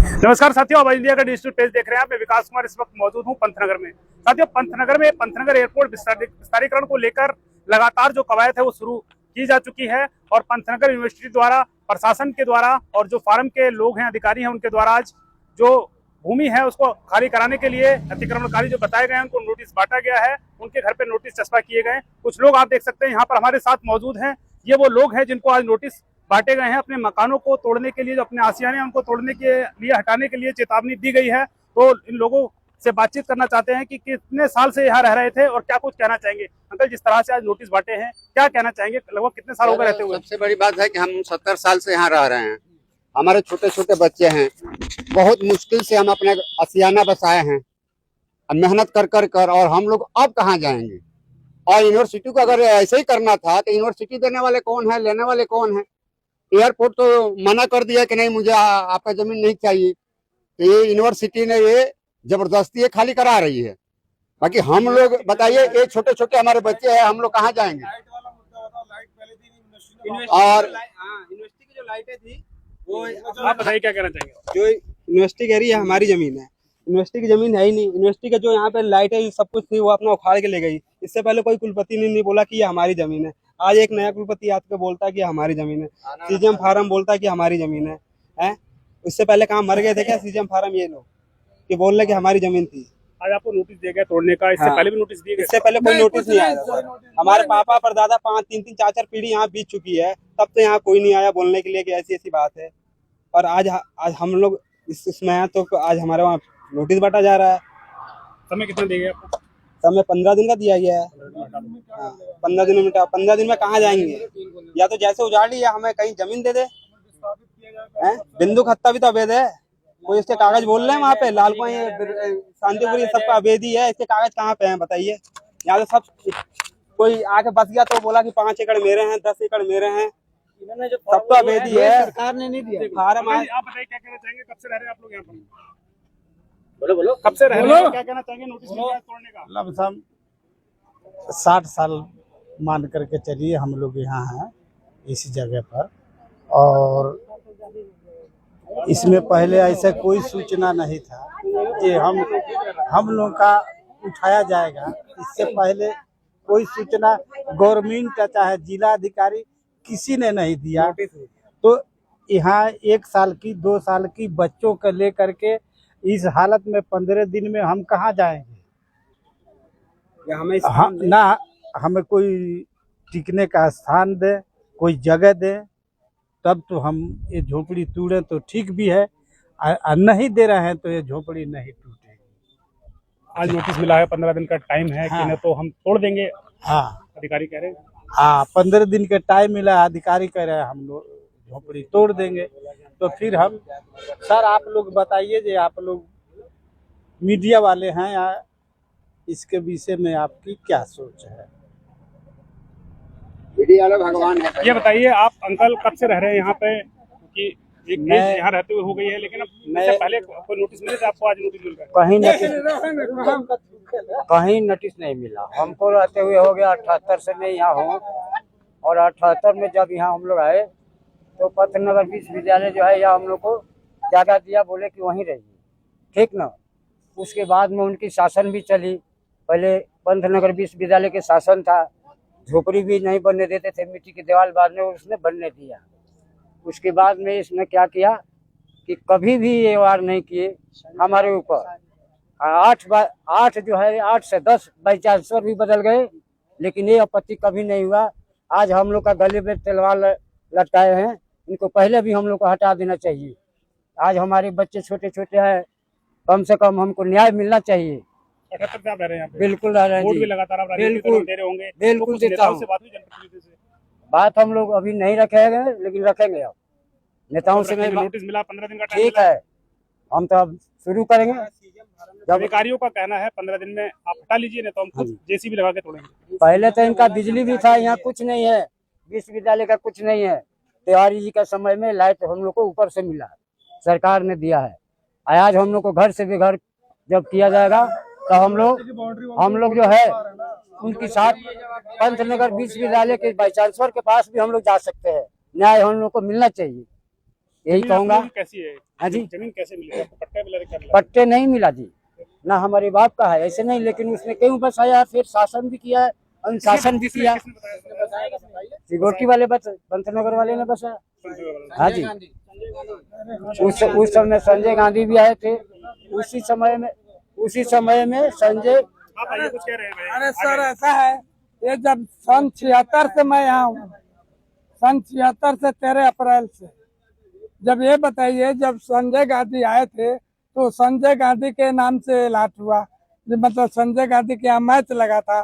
नमस्कार साथियों, अब इंडिया का डिजिटल पेज देख रहे हैं आप। मैं विकास कुमार इस वक्त मौजूद हूं पंतनगर में। साथियों, पंतनगर एयरपोर्ट विस्तारीकरण को लेकर लगातार जो कवायद है वो शुरू की जा चुकी है और पंतनगर यूनिवर्सिटी द्वारा, प्रशासन के द्वारा और जो फार्म के लोग हैं, अधिकारी हैं, उनके द्वारा आज जो भूमि है उसको खाली कराने के लिए अतिक्रमणकारी जो बताए गए हैं उनको नोटिस बांटा गया है। उनके घर पे नोटिस चस्पा किए गए। कुछ लोग आप देख सकते हैं यहाँ पर हमारे साथ मौजूद हैं। ये वो लोग हैं जिनको आज नोटिस बांटे गए हैं। अपने मकानों को तोड़ने के लिए, जो अपने आशियाने उनको तोड़ने के लिए, हटाने के लिए चेतावनी दी गई है। तो इन लोगों से बातचीत करना चाहते हैं कि कितने साल से यहाँ रह रहे थे और क्या कुछ कहना चाहेंगे। अंकल, जिस तरह से आज नोटिस बांटे हैं, क्या कहना चाहेंगे? लगभग कितने साल हो गए रहते हुए? सबसे बड़ी बात है कि हम 70 साल से यहाँ रह रहे हैं। हमारे छोटे छोटे बच्चे हैं। बहुत मुश्किल से हम अपने आशियाना बसाए हैं, मेहनत कर कर कर, और हम लोग अब कहाँ जाएंगे। और यूनिवर्सिटी को अगर ऐसे ही करना था तो यूनिवर्सिटी देने वाले कौन है, लेने वाले कौन है? एयरपोर्ट तो मना कर दिया कि नहीं, मुझे आपका जमीन नहीं चाहिए। तो ये यूनिवर्सिटी ने ये जबरदस्ती ये खाली करा रही है। बाकी हम लोग बताइए, ये छोटे छोटे हमारे बच्चे हैं, हम लोग कहाँ जाएंगे? और यूनिवर्सिटी की जो लाइटें थी वो आप बताइए क्या कहना चाहेंगे। जो यूनिवर्सिटी कह रही है हमारी जमीन है, यूनिवर्सिटी की जमीन है ही नहीं। यूनिवर्सिटी का जो यहाँ पे लाइटें सब कुछ थी वो अपना उखाड़ के ले गई। इससे पहले कोई कुलपति ने नहीं बोला कि ये हमारी जमीन है। आज एक नया कुलपति आके बोलता है कि हमारी जमीन है। सीजीएम फार्म बोलता है कि हमारी जमीन है। इससे पहले कहाँ मर गए थे क्या सीजीएम फार्म ये लोग कि बोल रहे कि हमारी जमीन थी। आज आपको नोटिस दिया गया तोड़ने का, इससे पहले भी नोटिस दिए गए? इससे पहले कोई नोटिस नहीं आया। हमारे पापा परदादा 5-3 4 पीढ़ी यहाँ बीत चुकी है, तब तो यहाँ कोई नहीं आया बोलने के लिए कि ऐसी ऐसी बात है। और आज हम लोग इसमें हैं तो आज हमारे वहाँ नोटिस बांटा जा रहा है। समय कितना दिया गया आपको? समय 15 दिन का दिया गया है। 15 दिन में 15 दिन में कहाँ जाएंगे? या तो जैसे उजाड़ ली या हमें कहीं जमीन दे दे। बिंदु खत्ता भी तो अवैध है। कोई इसके कागज बोल रहे हैं वहाँ पे लालपुर शांतिपुरी सबका अवैध ही है। इसके कागज कहाँ पे हैं बताइए? यहाँ तो सब कोई आके बस गया तो बोला कि 5 एकड़ मेरे हैं, 10 एकड़ मेरे हैं। सब तो अवैध ही है। सरकार ने नहीं दिया फार्म। आप बताइए क्या कहना चाहेंगे? कब से रह रहे हैं आप लोग यहाँ पर? बोलो कब से रह रहे हैं? क्या कहना चाहेंगे नोटिस मिला है तोड़ने का? लमसम 60 साल मान करके चलिए हम लोग यहाँ हैं इस जगह पर। और इसमें पहले ऐसा कोई सूचना नहीं था कि हम लोग का उठाया जाएगा। इससे पहले कोई सूचना गवर्नमेंट चाहे जिला अधिकारी किसी ने नहीं दिया। तो यहाँ 1 साल की 2 साल की बच्चों को लेकर के इस हालत में 15 दिन में हम कहाँ जाएंगे? ना हमें कोई टिकने का स्थान दे, कोई जगह दे, तब तो हम ये झोपड़ी तोड़े तो ठीक भी है। नहीं दे रहे हैं तो ये झोपड़ी नहीं टूटेगी। आज नोटिस मिला है, 15 दिन का टाइम है। हाँ। कि न तो हम तोड़ देंगे, हाँ अधिकारी कह रहे हैं। हाँ, 15 दिन का टाइम मिला, अधिकारी कह रहे हैं हम लोग झोपड़ी तोड़ देंगे। तो फिर हम सर आप लोग बताइए जो आप लोग मीडिया वाले हैं, इसके विषय में आपकी क्या सोच है? भगवान है। ये बताइए आप अंकल कब से रह रहे हैं यहाँ पे? क्योंकि एक एज यहाँ रहते हुए हो गई है, लेकिन अब इससे पहले कोई नोटिस मिले थे आपको? आज नोटिस मिल रहा है? कहीं नोटिस नहीं मिला हमको। रहते हुए हो गया 78 से मैं यहाँ हूँ। और 78 में जब यहाँ हम लोग आए तो पंतनगर विश्वविद्यालय जो है यहाँ हम लोग को जगह दिया, बोले कि वहीं रहिए, ठीक ना। उसके बाद में उनकी शासन भी चली। पहले पंतनगर विश्वविद्यालय के शासन था, झोपड़ी भी नहीं बनने देते थे, मिट्टी की दीवार बाद में उसने बनने दिया। उसके बाद में इसने क्या किया कि कभी भी ये वार नहीं किए हमारे ऊपर। 8 जो है 8 से 10 बाई चांसलर भी बदल गए, लेकिन ये आपत्ति कभी नहीं हुआ। आज हम लोग का गले में तलवार लटकाए हैं, इनको पहले भी हम लोग को हटा देना चाहिए। आज हमारे बच्चे छोटे छोटे हैं, कम से कम हमको न्याय मिलना चाहिए। 78 से आप रह रहे हैं यहाँ पे? बिल्कुल रह रहे हैं वोट जी। भी लगातार आप राजनीति बिल्कुल दे रहे होंगे? बिल्कुल तो कुछ देता नेताओं हूँ। से बात हुई जनप्रतिनिधि से? बात हम लोग अभी नहीं रखेंगे, लेकिन रखेंगे अब नेताओं से। नोटिस मिला, 15 दिन का टाइम ठीक है, हम तो अब शुरू करेंगे। जब अधिकारियों का कहना है 15 दिन में आप हटा लीजिए, नहीं तो हम खुद जेसीबी लगा के तोड़ेंगे। पहले तो इनका बिजली भी था, यहाँ कुछ नहीं है, विश्वविद्यालय का कुछ नहीं है। तिवारी जी का समय में लाइट हम लोग को ऊपर से मिला, सरकार ने दिया है। आज हम लोग को घर से भी घर जब किया जाएगा तो हम लोग जो है उनके साथ पंतनगर विश्वविद्यालय के वाइस चांसलर के पास भी हम लोग जा सकते हैं। न्याय हम लोग को मिलना चाहिए, यही जमीन कहूंगा। आप लोगों की कैसी है? हाँ जी। जमीन कैसे मिली आपको? पट्टा मिला क्या मिला? पट्टे नहीं मिला जी, ना हमारे बाप का है, ऐसे नहीं, लेकिन उसने क्यों बसाया, फिर शासन भी किया, अनुशासन भी किया। किसने बताया? सिक्योरिटी वाले पंतनगर वाले ने बसाया। हाँ जी, उस समय संजय गांधी भी आए थे, उसी समय में संजय। आप आइए, कुछ कह रहे हैं भाई? अरे सर ऐसा है, ये जब सन 76 से मैं यहाँ हूँ, सन 76 से 13 अप्रैल से, जब ये बताइए, जब संजय गांधी आए थे तो संजय गांधी के नाम से लाट हुआ, मतलब संजय गांधी के यहाँ मैच लगा था,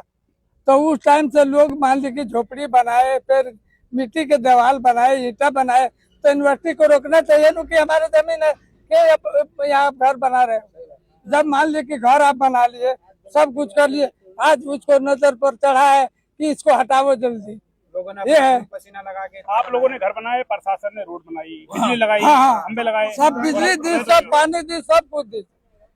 तो उस टाइम से लोग मान ली की झोपड़ी बनाए, फिर मिट्टी के दीवार बनाए, ईटा बनाए, तो यूनिवर्सिटी को रोकना चाहिए न कि हमारे जमीन है कि यहाँ घर बना रहे हो। जब मान ली कि घर आप बना लिए, सब कुछ कर लिए, आज उसको नजर पर चढ़ा है कि इसको हटाओ जल्दी। ये है, पसीना लगा के आप लोगों ने घर बनाए, प्रशासन ने रोड बनाई, बिजली लगाई, हाँ। खंबे लगाए, सब बिजली दी, सब पानी दी, सब कुछ दी,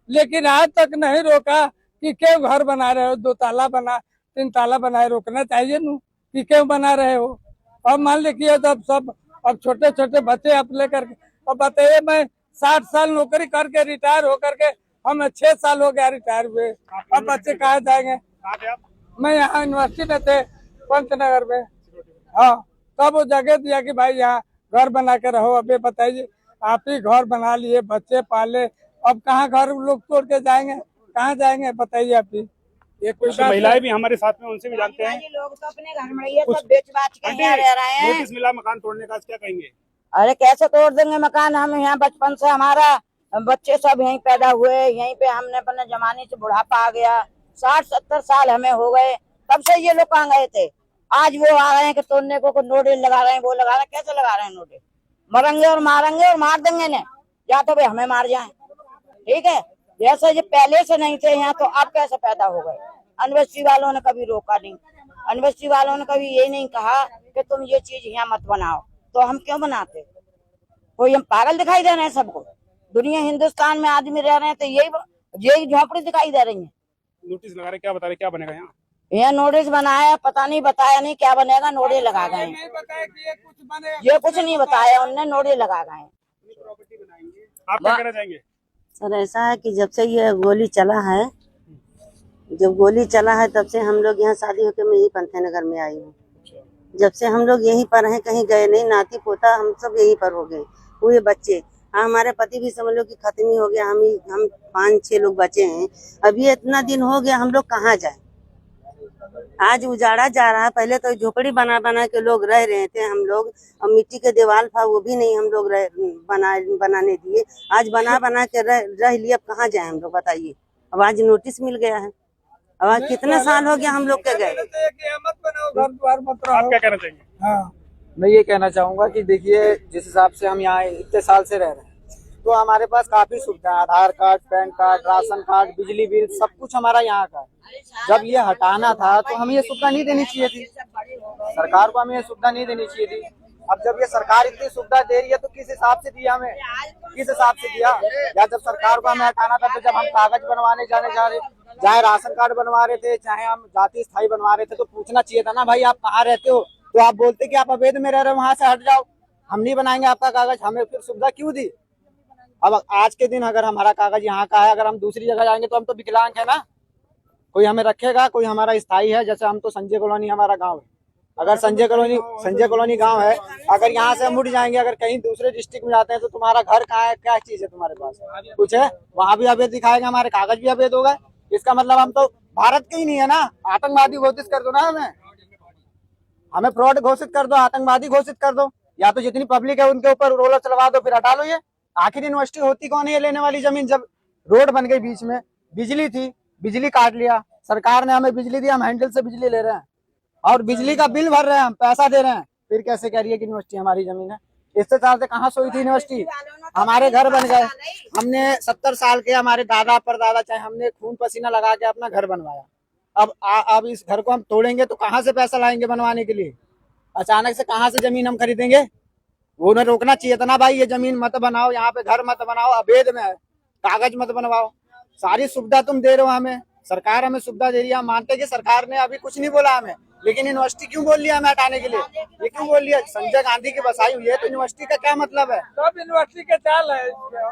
लेकिन आज तक नहीं रोका कि क्यों घर बना रहे हो, 2 ताला बना, 3 ताला बनाए, रोकना चाहिए नू कि क्यों बना रहे हो। अब मान लीजिए तब सब, अब छोटे छोटे बच्चे आप लेकर के, अब बताइए मैं 60 साल नौकरी करके रिटायर होकर के, हमें 6 साल हो गया रिटायर हुए, अब बच्चे कहाँ जाएंगे। कहाँ थे आप? मैं यहाँ यूनिवर्सिटी में थे, पंतनगर में। हाँ, तब वो जगह दिया कि भाई यहाँ घर बना के रहो। अभी बताइए, आप ही घर बना लिए, बच्चे पाले, अब कहाँ घर लोग तोड़ के जाएंगे, कहाँ जाएंगे बताइए आप ही। ये कोई कुछ महिलाएं भी हमारे साथ में, उनसे भी जानते हैं। लोग तो अपने घर में ये सब बेच बाच के यहाँ रह रहे हैं। नोटिस मिला मकान तोड़ने का, क्या कहेंगे? अरे कैसे तोड़ देंगे मकान, हम यहाँ बचपन से, हमारा बच्चे सब यहीं पैदा हुए, यहीं पे हमने अपने जमाने से बुढ़ापा आ गया, 60-70 साल हमें हो गए, तब से ये लोग कहाँ गए थे। आज वो आ रहे हैं कि तोड़ने को नोटिस लगा रहे हैं, वो लगा रहे हैं, कैसे लगा रहे हैं नोटिस? मरेंगे और मारेंगे और मार देंगे ने, या तो भाई हमें मार जाए, ठीक है। जैसे ये पहले से नहीं थे यहाँ, तो अब कैसे पैदा हो गए? यूनिवर्सिटी वालों ने कभी रोका नहीं, यूनिवर्सिटी वालों ने कभी ये नहीं कहा कि तुम ये चीज यहाँ मत बनाओ, तो हम क्यों बनाते? कोई हम पागल दिखाई दे रहे हैं सबको? दुनिया हिंदुस्तान में आदमी रह रहे हैं तो यही झोपड़ी दिखाई दे रही है। नोटिस लगा रहे, क्या बता रहे, क्या बनेगा यहाँ? यह नोटिस बनाया, पता नहीं, बताया नहीं क्या बनेगा, नोटिस लगा गए। ये कुछ नहीं बताया उनने, नोटिस लगा गए। आप क्या कहना चाहेंगे? सर ऐसा है कि जब से ये गोली चला है, जब गोली चला है तब से हम लोग यहाँ शादी होकर मैं यही पंथनगर में आई हूँ। जब से हम लोग यहीं पर हैं, कहीं गए नहीं, नाती पोता हम सब यहीं पर हो गए, हुए बच्चे। हाँ, हमारे पति भी समझ लो कि खत्म ही हो गया, हम 5-6 लोग बचे हैं। अभी इतना दिन हो गया, हम लोग कहाँ जाए? आज उजाड़ा जा रहा है, पहले तो झोपड़ी बना बना के लोग रह रहे थे हम लोग, और मिट्टी के दीवार था वो भी नहीं हम लोग बनाने दिए, आज बना बना के रह लिए। अब कहाँ जाए हम लोग बताइए? अब आज नोटिस मिल गया है, अब आज कितना साल हो गया हम लोग के गए। आप क्या कहना चाहेंगे? हाँ, मैं ये कहना चाहूंगा कि देखिए, जिस हिसाब से हम यहाँ इतने साल से रह रहे हैं, तो हमारे पास काफी सुविधा है, Aadhaar card, PAN card, ration card, बिजली बिल, सब कुछ हमारा यहाँ का है। जब ये हटाना था तो हमें ये सुविधा नहीं देनी चाहिए थी, सरकार को हमें ये सुविधा नहीं देनी चाहिए थी। अब जब ये सरकार इतनी सुविधा दे रही है तो किस हिसाब से दिया हमें, किस हिसाब से दिया? या जब सरकार को हमें हटाना था तो जब हम कागज बनवाने चाहे राशन कार्ड बनवा रहे थे, चाहे हम जाति स्थायी बनवा रहे थे, तो पूछना चाहिए था ना, भाई आप कहाँ रहते हो? तो आप बोलते कि आप अवैध में रह रहे हो, वहां से हट जाओ, हम नहीं बनाएंगे आपका कागज। हमें फिर सुविधा क्यों दी? अब आज के दिन अगर हमारा कागज यहाँ का है, अगर हम दूसरी जगह जाएंगे तो हम तो विकलांग है ना, कोई हमें रखेगा, कोई हमारा स्थायी है। जैसे हम तो संजय कॉलोनी हमारा गांव है, अगर संजय कॉलोनी गांव है, अगर यहाँ से हम उठ जाएंगे, अगर कहीं दूसरे डिस्ट्रिक्ट में जाते हैं तो तुम्हारा घर कहाँ है, क्या चीज है तुम्हारे पास, कुछ है? वहाँ भी अवैध दिखाएगा, हमारे कागज भी अवैध होगा। इसका मतलब हम तो भारत के ही नहीं है ना, आतंकवादी घोषित कर दो ना, हमें फ्रॉड घोषित कर दो, आतंकवादी घोषित कर दो, या तो जितनी पब्लिक है उनके ऊपर रोलर चलवा दो, फिर हटा लो। ये आखिर यूनिवर्सिटी होती कौन है ये लेने वाली जमीन? जब रोड बन गई, बीच में बिजली थी, बिजली काट लिया सरकार ने, हमें बिजली दी, हम हैंडल से बिजली ले रहे हैं और बिजली का बिल भर रहे हैं, हम पैसा दे रहे हैं, फिर कैसे कह रही है कि यूनिवर्सिटी हमारी जमीन है? इससे साल से कहाँ सोई थी यूनिवर्सिटी? हमारे घर बन गए, हमने 70 साल के, हमारे दादा परदादा, चाहे हमने खून पसीना लगा के अपना घर बनवाया। अब इस घर को हम तोड़ेंगे तो कहाँ से पैसा लाएंगे बनवाने के लिए? अचानक से कहाँ से जमीन हम खरीदेंगे? वो उन्हें रोकना चाहिए था ना, भाई ये जमीन मत बनाओ, यहाँ पे घर मत बनाओ, अवैध में है, कागज मत बनवाओ। सारी सुविधा तुम दे रहे हो हमें, सरकार हमें सुविधा दे रही है, हम मानते कि सरकार ने अभी कुछ नहीं बोला हमें, लेकिन यूनिवर्सिटी क्यों बोल लिया हमें हटाने के लिए? ये क्यों बोल लिया? संजय गांधी की बसाई हुई है तो यूनिवर्सिटी का क्या मतलब है? सब यूनिवर्सिटी के चाल है।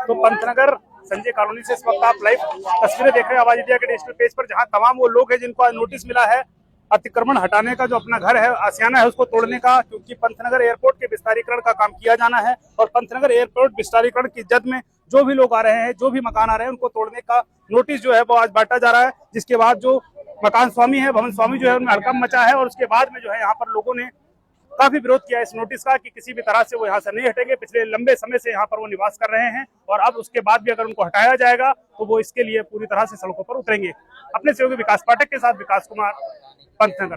तो पंतनगर संजय कॉलोनी से इस वक्त आप लाइव तस्वीरें देख रहे हैं आवाज इंडिया के डिजिटल पेज पर, जहां तमाम वो लोग हैं जिनको आज नोटिस मिला है अतिक्रमण हटाने का, जो अपना घर है आशियाना है उसको तोड़ने का, क्योंकि पंतनगर एयरपोर्ट के विस्तारीकरण का काम किया जाना है। और पंतनगर एयरपोर्ट विस्तारीकरण की जद में जो भी लोग आ रहे हैं, जो भी मकान आ रहे हैं, उनको तोड़ने का नोटिस जो है वो आज बांटा जा रहा है। जिसके बाद जो मकान स्वामी है, भवन स्वामी जो है, उनमें हड़कंप मचा है और उसके बाद में जो है यहाँ पर लोगों ने काफी विरोध किया इस नोटिस का कि किसी भी तरह से वो यहाँ से नहीं हटेंगे। पिछले लंबे समय से यहाँ पर वो निवास कर रहे हैं और अब उसके बाद भी अगर उनको हटाया जाएगा तो वो इसके लिए पूरी तरह से सड़कों पर उतरेंगे। अपने सहयोगी विकास पाठक के साथ विकास कुमार, पंतनगर।